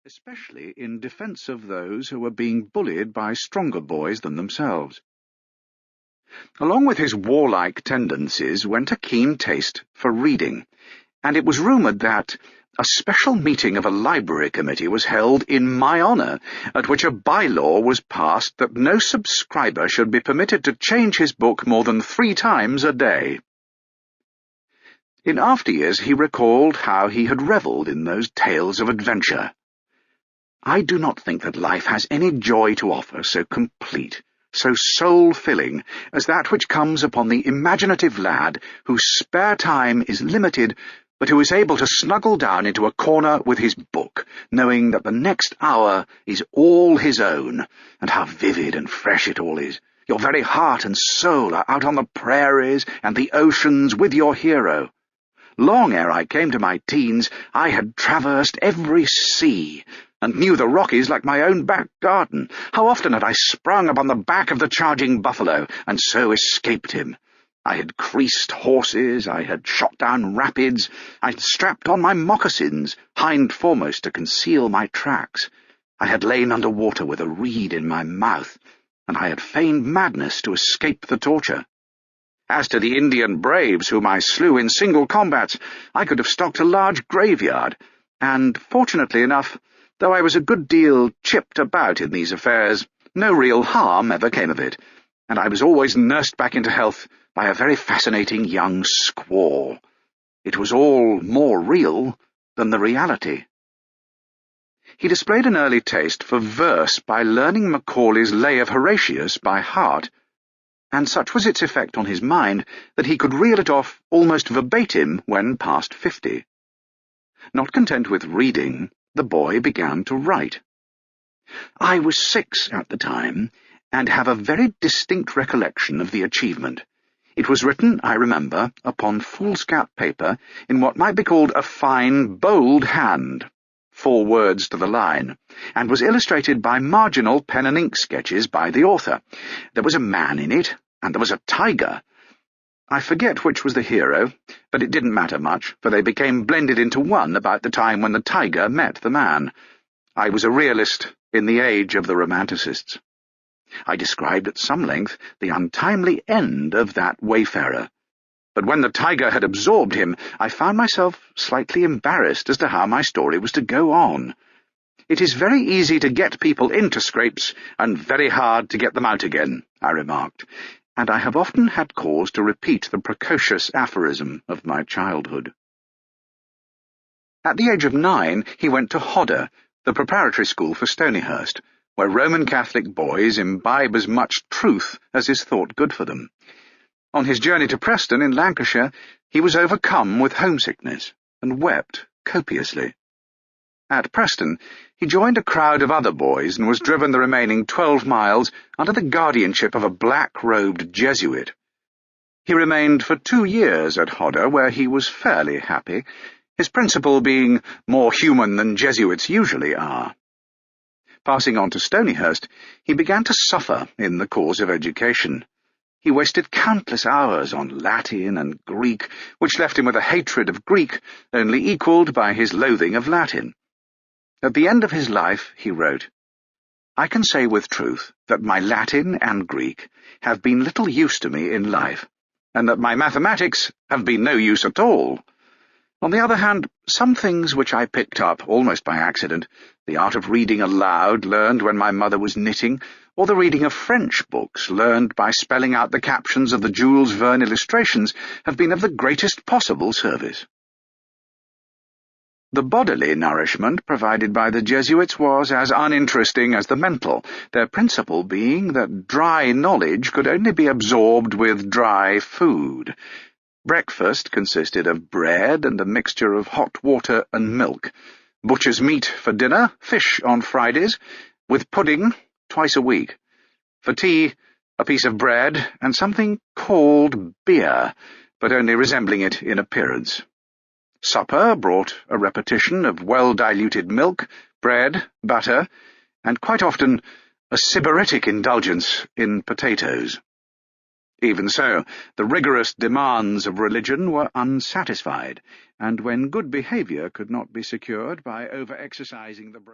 especially in defense of those who were being bullied by stronger boys than themselves. Along with his warlike tendencies went a keen taste for reading, and it was rumoured that a special meeting of a library committee was held in my honour, at which a bylaw was passed that no subscriber should be permitted to change his book more than 3 times a day. In after years he recalled how he had revelled in those tales of adventure. I do not think that life has any joy to offer so complete, so soul-filling, as that which comes upon the imaginative lad whose spare time is limited, but who is able to snuggle down into a corner with his book, knowing that the next hour is all his own, and how vivid and fresh it all is. Your very heart and soul are out on the prairies and the oceans with your hero. Long ere I came to my teens, I had traversed every sea, and knew the Rockies like my own back garden. How often had I sprung upon the back of the charging buffalo, and so escaped him. I had creased horses, I had shot down rapids, I had strapped on my moccasins, hind foremost to conceal my tracks. I had lain under water with a reed in my mouth, and I had feigned madness to escape the torture. As to the Indian braves whom I slew in single combats, I could have stocked a large graveyard, and, fortunately enough, though I was a good deal chipped about in these affairs, no real harm ever came of it, and I was always nursed back into health by a very fascinating young squaw. It was all more real than the reality. He displayed an early taste for verse by learning Macaulay's Lay of Horatius by heart, and such was its effect on his mind that he could reel it off almost verbatim when past 50. Not content with reading, the boy began to write. I was 6 at the time, and have a very distinct recollection of the achievement. It was written, I remember, upon foolscap paper in what might be called a fine, bold hand, 4 words to the line, and was illustrated by marginal pen and ink sketches by the author. There was a man in it, and there was a tiger. I forget which was the hero, but it didn't matter much, for they became blended into one about the time when the tiger met the man. I was a realist in the age of the Romanticists. I described at some length the untimely end of that wayfarer, but when the tiger had absorbed him, I found myself slightly embarrassed as to how my story was to go on. It is very easy to get people into scrapes, and very hard to get them out again, I remarked, and I have often had cause to repeat the precocious aphorism of my childhood. At the age of 9, he went to Hodder, the preparatory school for Stonyhurst, where Roman Catholic boys imbibe as much truth as is thought good for them. On his journey to Preston in Lancashire, he was overcome with homesickness, and wept copiously. At Preston, he joined a crowd of other boys and was driven the remaining 12 miles under the guardianship of a black-robed Jesuit. He remained for 2 years at Hodder, where he was fairly happy, his principal being more human than Jesuits usually are. Passing on to Stonyhurst, he began to suffer in the cause of education. He wasted countless hours on Latin and Greek, which left him with a hatred of Greek only equalled by his loathing of Latin. At the end of his life, he wrote, I can say with truth that my Latin and Greek have been little use to me in life, and that my mathematics have been no use at all. On the other hand, some things which I picked up almost by accident, the art of reading aloud learned when my mother was knitting, or the reading of French books learned by spelling out the captions of the Jules Verne illustrations, have been of the greatest possible service. The bodily nourishment provided by the Jesuits was as uninteresting as the mental, their principle being that dry knowledge could only be absorbed with dry food. Breakfast consisted of bread and a mixture of hot water and milk, butcher's meat for dinner, fish on Fridays, with pudding twice a week. For tea, a piece of bread and something called beer, but only resembling it in appearance. Supper brought a repetition of well-diluted milk, bread, butter, and quite often a sybaritic indulgence in potatoes. Even so, the rigorous demands of religion were unsatisfied, and when good behaviour could not be secured by over-exercising the brain,